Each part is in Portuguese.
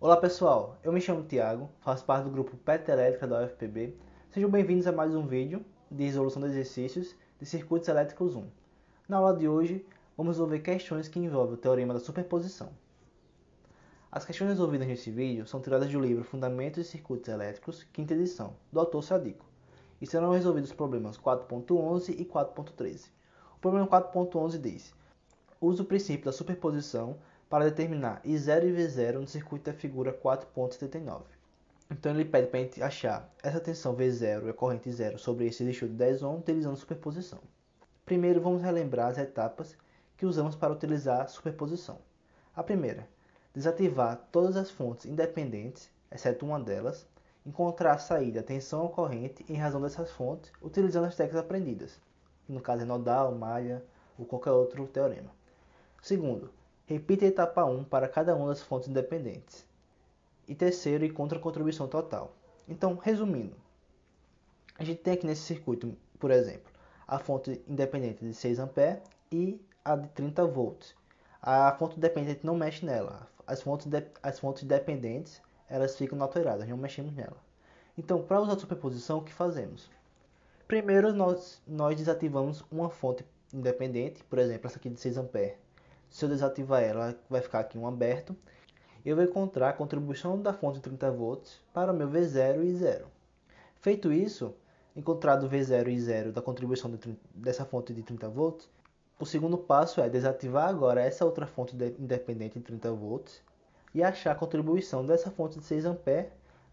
Olá pessoal, eu me chamo Thiago, faço parte do grupo PET Elétrica da UFPB. Sejam bem-vindos a mais um vídeo de resolução de exercícios de circuitos elétricos 1. Na aula de hoje, vamos resolver questões que envolvem o teorema da superposição. As questões resolvidas neste vídeo são tiradas do livro Fundamentos de Circuitos Elétricos, quinta edição, do autor Sadico, e serão resolvidos os problemas 4.11 e 4.13. O problema 4.11 diz: use o princípio da superposição para determinar I0 e V0 no circuito da figura 4.79. Então ele pede para a gente achar essa tensão V0 e a corrente 0 sobre esse resistor de 10 ohms utilizando superposição. Primeiro vamos relembrar as etapas que usamos para utilizar a superposição. A primeira, desativar todas as fontes independentes, exceto uma delas, encontrar a saída, tensão ou corrente em razão dessas fontes, utilizando as técnicas aprendidas, que no caso é nodal, malha ou qualquer outro teorema. Segundo, repita a etapa 1 para cada uma das fontes independentes. E terceiro, encontre a contribuição total. Então, resumindo, a gente tem aqui nesse circuito, por exemplo, a fonte independente de 6 A e a de 30 volts. A fonte dependente não mexe nela. As fontes dependentes, elas ficam alteradas, não mexemos nela. Então, para usar a superposição, o que fazemos? Primeiro, nós desativamos uma fonte independente, por exemplo, essa aqui de 6 A. Se eu desativar ela, vai ficar aqui um aberto. Eu vou encontrar a contribuição da fonte de 30 volts para o meu V0 e 0. Feito isso, encontrado V0 e 0 da contribuição dessa fonte de 30 volts, o segundo passo é desativar agora essa outra fonte independente de 30 volts e achar a contribuição dessa fonte de 6 A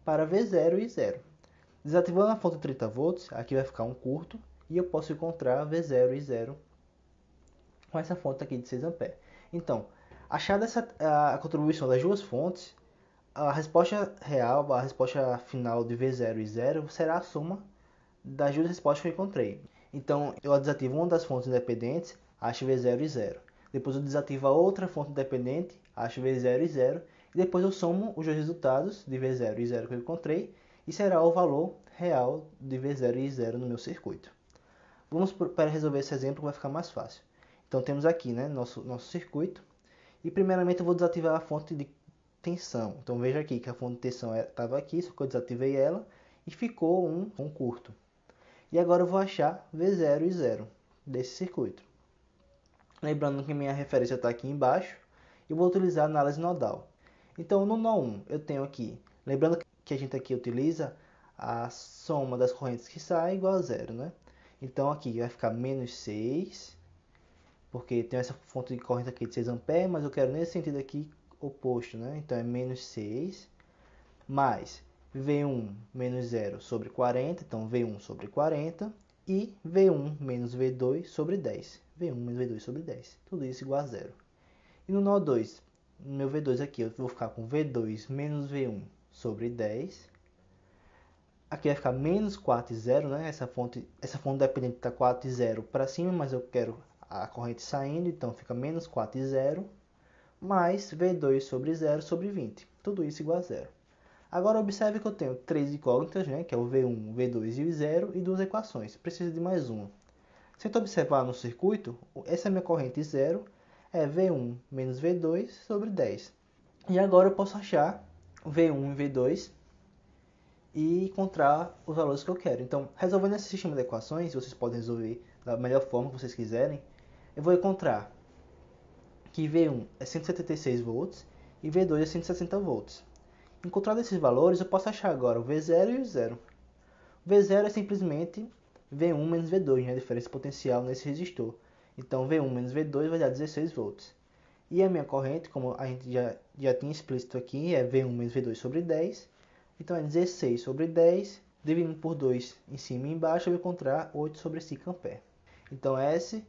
para V0 e 0. Desativando a fonte de 30 volts, aqui vai ficar um curto e eu posso encontrar V0 e 0 com essa fonte aqui de 6 A. Então, achada a contribuição das duas fontes, a resposta real, a resposta final de V0 e 0 será a soma das duas respostas que eu encontrei. Então, eu desativo uma das fontes independentes, acho V0 e 0. Depois eu desativo a outra fonte independente, acho V0 e 0. E depois eu somo os dois resultados de V0 e 0 que eu encontrei e será o valor real de V0 e 0 no meu circuito. Vamos para resolver esse exemplo que vai ficar mais fácil. Então temos aqui, né, nosso circuito. E primeiramente eu vou desativar a fonte de tensão. Então veja aqui que a fonte de tensão estava aqui, só que eu desativei ela e ficou um curto. E agora eu vou achar V0 e 0 desse circuito. Lembrando que minha referência está aqui embaixo, eu vou utilizar a análise nodal. Então no nó 1 eu tenho aqui, lembrando que a gente aqui utiliza a soma das correntes que saem igual a 0, né? Então aqui vai ficar menos 6, porque tem essa fonte de corrente aqui de 6 A, mas eu quero nesse sentido aqui oposto, né? Então é menos 6, mais V1 menos 0 sobre 40, então V1 sobre 40, e V1 menos V2 sobre 10. V1 menos V2 sobre 10, tudo isso igual a 0. E no nó 2, no meu V2 aqui, eu vou ficar com V2 menos V1 sobre 10. Aqui vai ficar menos 4 e 0, né? Essa fonte dependente está 4 e 0 para cima, mas eu quero a corrente saindo, então fica menos 4 e 0, mais V2 sobre 0 sobre 20. Tudo isso igual a 0. Agora observe que eu tenho três incógnitas, né? Que é o V1, o V2 e o 0, e duas equações. Preciso de mais uma. Se eu observar no circuito, essa minha corrente 0 é V1 menos V2 sobre 10. E agora eu posso achar V1 e V2 e encontrar os valores que eu quero. Então, resolvendo esse sistema de equações, vocês podem resolver da melhor forma que vocês quiserem, eu vou encontrar que V1 é 176 volts e V2 é 160 volts. Encontrado esses valores, eu posso achar agora o V0 e o 0. O V0 é simplesmente V1 menos V2, né? A diferença potencial nesse resistor. Então, V1 menos V2 vai dar 16 volts. E a minha corrente, como a gente já tinha explícito aqui, é V1 menos V2 sobre 10. Então, é 16 sobre 10, dividindo por 2 em cima e embaixo, eu vou encontrar 8 sobre 5 A. Então, esses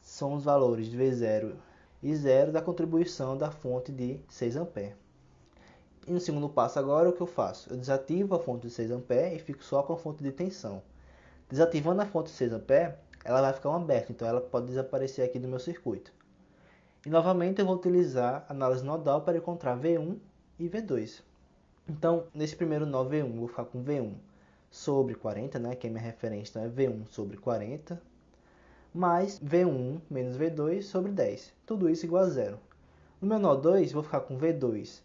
são os valores de V0 e 0 da contribuição da fonte de 6 A. E no segundo passo agora, o que eu faço? Eu desativo a fonte de 6 A e fico só com a fonte de tensão. Desativando a fonte de 6 A, ela vai ficar aberta, então ela pode desaparecer aqui do meu circuito. E novamente eu vou utilizar a análise nodal para encontrar V1 e V2. Então, nesse primeiro nó V1, eu vou ficar com V1 sobre 40, né, que é minha referência, então é V1 sobre 40, mais V1 menos V2 sobre 10. Tudo isso igual a zero. No meu nó 2, vou ficar com V2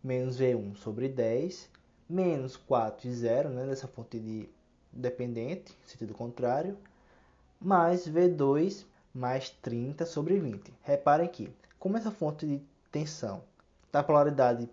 menos V1 sobre 10, menos 4 e 0, né, nessa fonte de dependente, sentido contrário, mais V2 mais 30 sobre 20. Reparem que, como essa fonte de tensão está a polaridade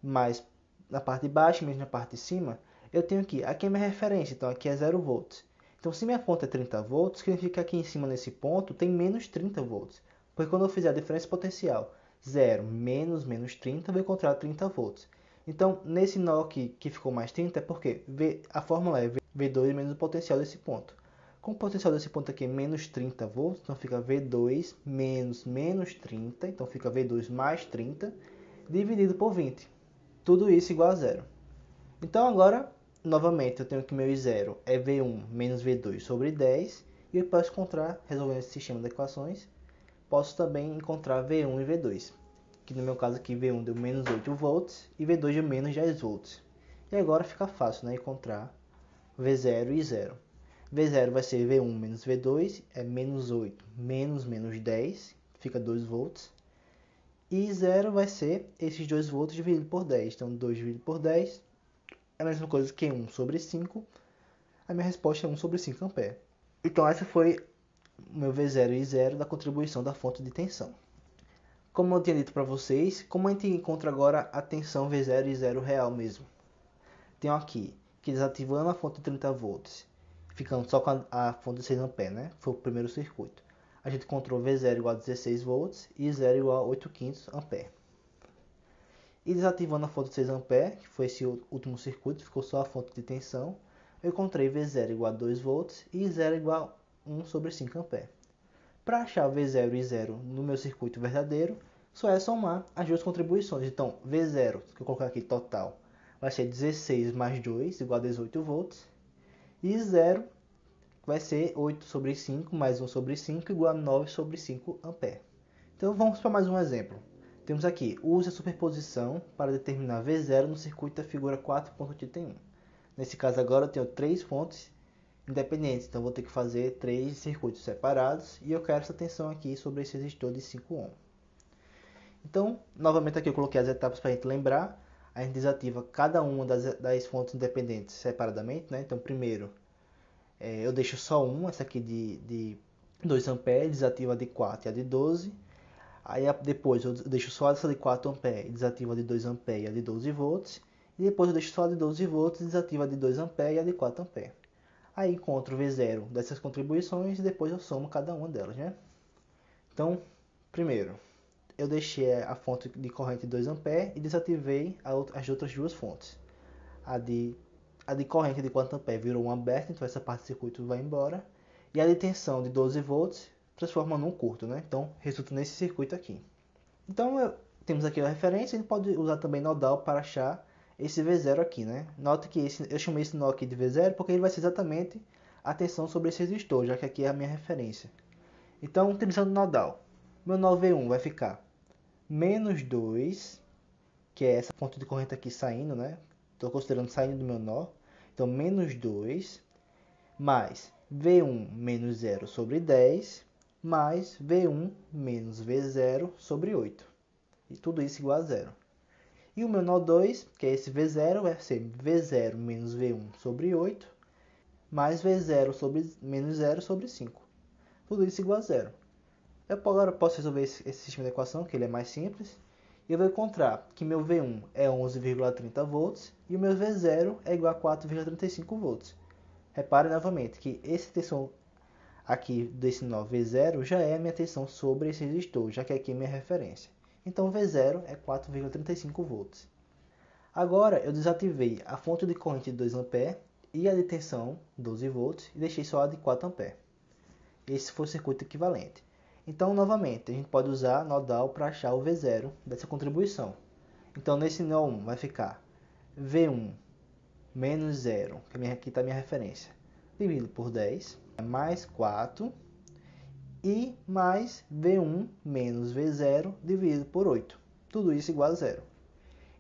mais na parte de baixo, menos na parte de cima, eu tenho aqui é minha referência, então aqui é 0 volts. Então se minha fonte é 30 volts, significa que aqui em cima nesse ponto tem menos 30 volts. Porque quando eu fizer a diferença potencial 0 menos 30, eu vou encontrar 30 volts. Então nesse nó aqui que ficou mais 30 é porque a fórmula é V2 menos o potencial desse ponto. Como o potencial desse ponto aqui é menos 30 volts, então fica V2 menos 30, então fica V2 mais 30, dividido por 20. Tudo isso igual a zero. Então agora, novamente, eu tenho que meu I0 é V1 menos V2 sobre 10, e eu posso encontrar, resolvendo esse sistema de equações, posso também encontrar V1 e V2, que no meu caso aqui V1 deu menos 8 volts e V2 deu menos 10 volts. E agora fica fácil, né, encontrar V0 e I0. V0 vai ser V1 menos V2, é menos 8 menos 10, fica 2 volts. E 0 vai ser esses 2 volts dividido por 10. Então 2 dividido por 10 é a mesma coisa que 1 sobre 5. A minha resposta é 1 sobre 5 ampere. Então essa foi o meu V0 e I0 da contribuição da fonte de tensão. Como eu tinha dito para vocês, como a gente encontra agora a tensão V0 e I0 real mesmo? Tenho aqui que desativando a fonte de 30 volts, ficando só com a fonte de 6 ampere, né? Foi o primeiro circuito. A gente encontrou V0 igual a 16 volts e I0 igual a 8/5 ampere. E desativando a fonte de 6 ampere, que foi esse último circuito, ficou só a fonte de tensão, eu encontrei V0 igual a 2 volts e I0 igual a 1 sobre 5 ampere. Para achar V0 e I0 no meu circuito verdadeiro, só é somar as duas contribuições. Então, V0, que eu colocar aqui total, vai ser 16 mais 2 igual a 18 volts. E I0 vai ser 8 sobre 5 mais 1 sobre 5 igual a 9 sobre 5 ampere. Então vamos para mais um exemplo. Temos aqui, use a superposição para determinar V0 no circuito da figura 4.81. Nesse caso agora eu tenho 3 fontes independentes, então vou ter que fazer 3 circuitos separados e eu quero essa tensão aqui sobre esse resistor de 5 ohm. Então, novamente aqui eu coloquei as etapas para a gente lembrar. A gente desativa cada uma das fontes independentes separadamente, né? Então primeiro eu deixo só uma, essa aqui de 2 ampere, desativo a de 4 e a de 12. Aí depois eu deixo só essa de 4 ampere, desativo a de 2 ampere e a de 12 volts. E depois eu deixo só a de 12 volts, desativo a de 2 ampere e a de 4 ampere. Aí encontro o V0 dessas contribuições e depois eu somo cada uma delas, né? Então, primeiro, eu deixei a fonte de corrente de 2 ampere e desativei as outras duas fontes. A de corrente de 4 ampere virou uma aberta, então essa parte do circuito vai embora. E a de tensão de 12 volts transforma num curto, né? Então resulta nesse circuito aqui. Então temos aqui a referência, a gente pode usar também nodal para achar esse V0 aqui, né? Note que eu chamei esse nó aqui de V0 porque ele vai ser exatamente a tensão sobre esse resistor, já que aqui é a minha referência. Então, utilizando nodal, meu nó V1 vai ficar menos 2, que é essa fonte de corrente aqui saindo, né? Estou considerando saindo do meu nó. Então, menos 2, mais V1 menos 0 sobre 10, mais V1 menos V0 sobre 8. E tudo isso igual a zero. E o meu nó 2, que é esse V0, vai ser V0 menos V1 sobre 8, mais V0 sobre menos 0 sobre 5. Tudo isso igual a zero. Eu agora posso resolver esse sistema de equação, que ele é mais simples. E eu vou encontrar que meu V1 é 11,30 volts e o meu V0 é igual a 4,35 volts. Repare novamente que essa tensão aqui desse nó V0 já é a minha tensão sobre esse resistor, já que aqui é minha referência. Então V0 é 4,35 volts. Agora eu desativei a fonte de corrente de 2 ampere e a de tensão 12 volts e deixei só a de 4 ampere. Esse foi o circuito equivalente. Então, novamente, a gente pode usar nodal para achar o V0 dessa contribuição. Então, nesse nó 1 vai ficar V1 menos 0, que aqui está a minha referência, dividido por 10, mais 4, e mais V1 menos V0 dividido por 8. Tudo isso igual a zero.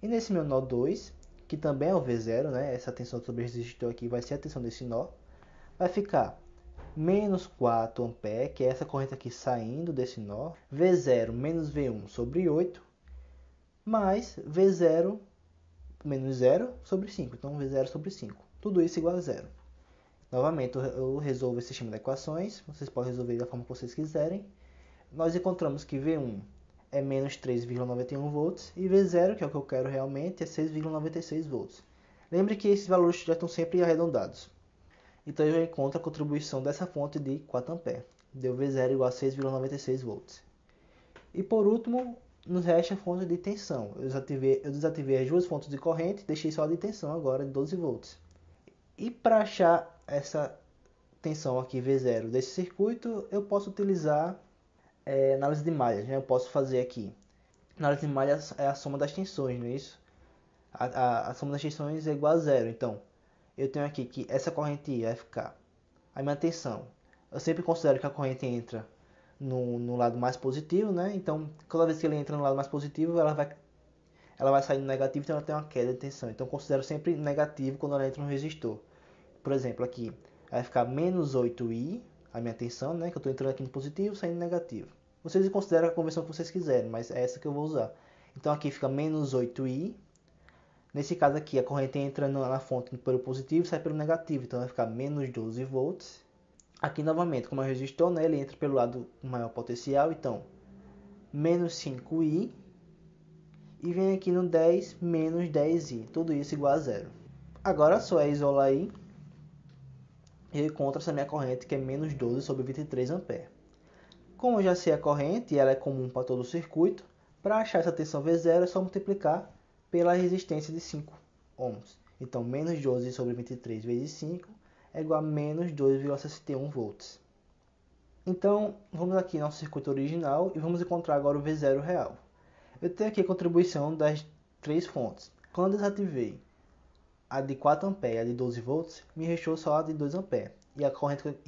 E nesse meu nó 2, que também é o V0, né? Essa tensão sobre resistor aqui vai ser a tensão desse nó. Vai ficar menos 4 A, que é essa corrente aqui saindo desse nó, V0 menos V1 sobre 8, mais V0 menos 0 sobre 5, então V0 sobre 5. Tudo isso igual a zero. Novamente, eu resolvo esse sistema de equações, vocês podem resolver da forma que vocês quiserem. Nós encontramos que V1 é menos 3,91 volts e V0, que é o que eu quero realmente, é 6,96 volts. Lembre que esses valores já estão sempre arredondados. Então eu já encontro a contribuição dessa fonte de 4 A. Deu V0 igual a 6,96 volts. E por último, nos resta a fonte de tensão. Eu desativei as duas fontes de corrente, deixei só a de tensão agora de 12 volts. E para achar essa tensão aqui V0 desse circuito, eu posso utilizar análise de malhas, né? Eu posso fazer aqui. Análise de malhas é a soma das tensões, não é isso? A soma das tensões é igual a zero. Então, eu tenho aqui que essa corrente vai ficar a minha tensão. Eu sempre considero que a corrente entra no lado mais positivo, né? Então, toda vez que ele entra no lado mais positivo, ela vai sair no negativo, então ela tem uma queda de tensão. Então, eu considero sempre negativo quando ela entra no resistor. Por exemplo, aqui vai ficar menos 8I, a minha tensão, né? Que eu estou entrando aqui no positivo, saindo no negativo. Vocês consideram a conversão que vocês quiserem, mas é essa que eu vou usar. Então, aqui fica menos 8I. Nesse caso aqui, a corrente entra na fonte pelo positivo e sai pelo negativo. Então, vai ficar menos 12 volts. Aqui, novamente, como é um resistor, né? Ele entra pelo lado maior potencial. Então, menos 5I. E vem aqui no 10, menos 10I. Tudo isso igual a zero. Agora, só é isolar I. E eu encontro essa minha corrente, que é menos 12 sobre 23 A. Como eu já sei a corrente e ela é comum para todo o circuito, para achar essa tensão V0 é só multiplicar pela resistência de 5 ohms. Então, menos 12 sobre 23 vezes 5 é igual a menos 2,61 volts. Então, vamos aqui no nosso circuito original e vamos encontrar agora o V0 real. Eu tenho aqui a contribuição das três fontes. Quando eu desativei a de 4 A e a de 12 volts, me restou só a de 2 A. E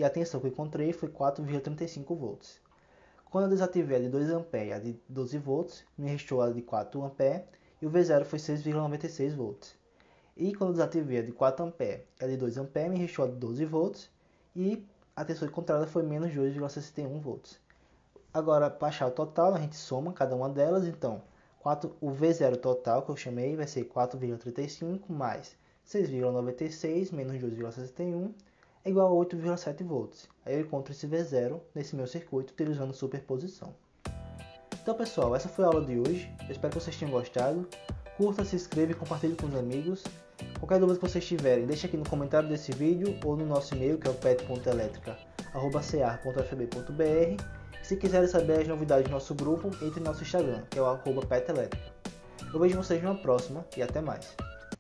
a tensão que eu encontrei foi 4,35 volts. Quando eu desativei a de 2 A e a de 12 volts, me restou a de 4 A e o V0 foi 6,96 volts. E quando eu desativei a de 4 A e a de 2 A, me restou a de 12 volts e a tensão encontrada foi menos 2,61 volts. Agora, para achar o total, a gente soma cada uma delas. Então, o V0 total que eu chamei vai ser 4,35 mais 6,96 menos 2,61 é igual a 8,7 volts. Aí eu encontro esse V0 nesse meu circuito utilizando superposição. Então pessoal, essa foi a aula de hoje. Eu espero que vocês tenham gostado. Curta, se inscreva e compartilhe com os amigos. Qualquer dúvida que vocês tiverem, deixe aqui no comentário desse vídeo ou no nosso e-mail, que é o pet.elétrica@cear.fb.br. Se quiserem saber as novidades do nosso grupo, entre no nosso Instagram, que é o @petelétrica. Eu vejo vocês numa próxima e até mais.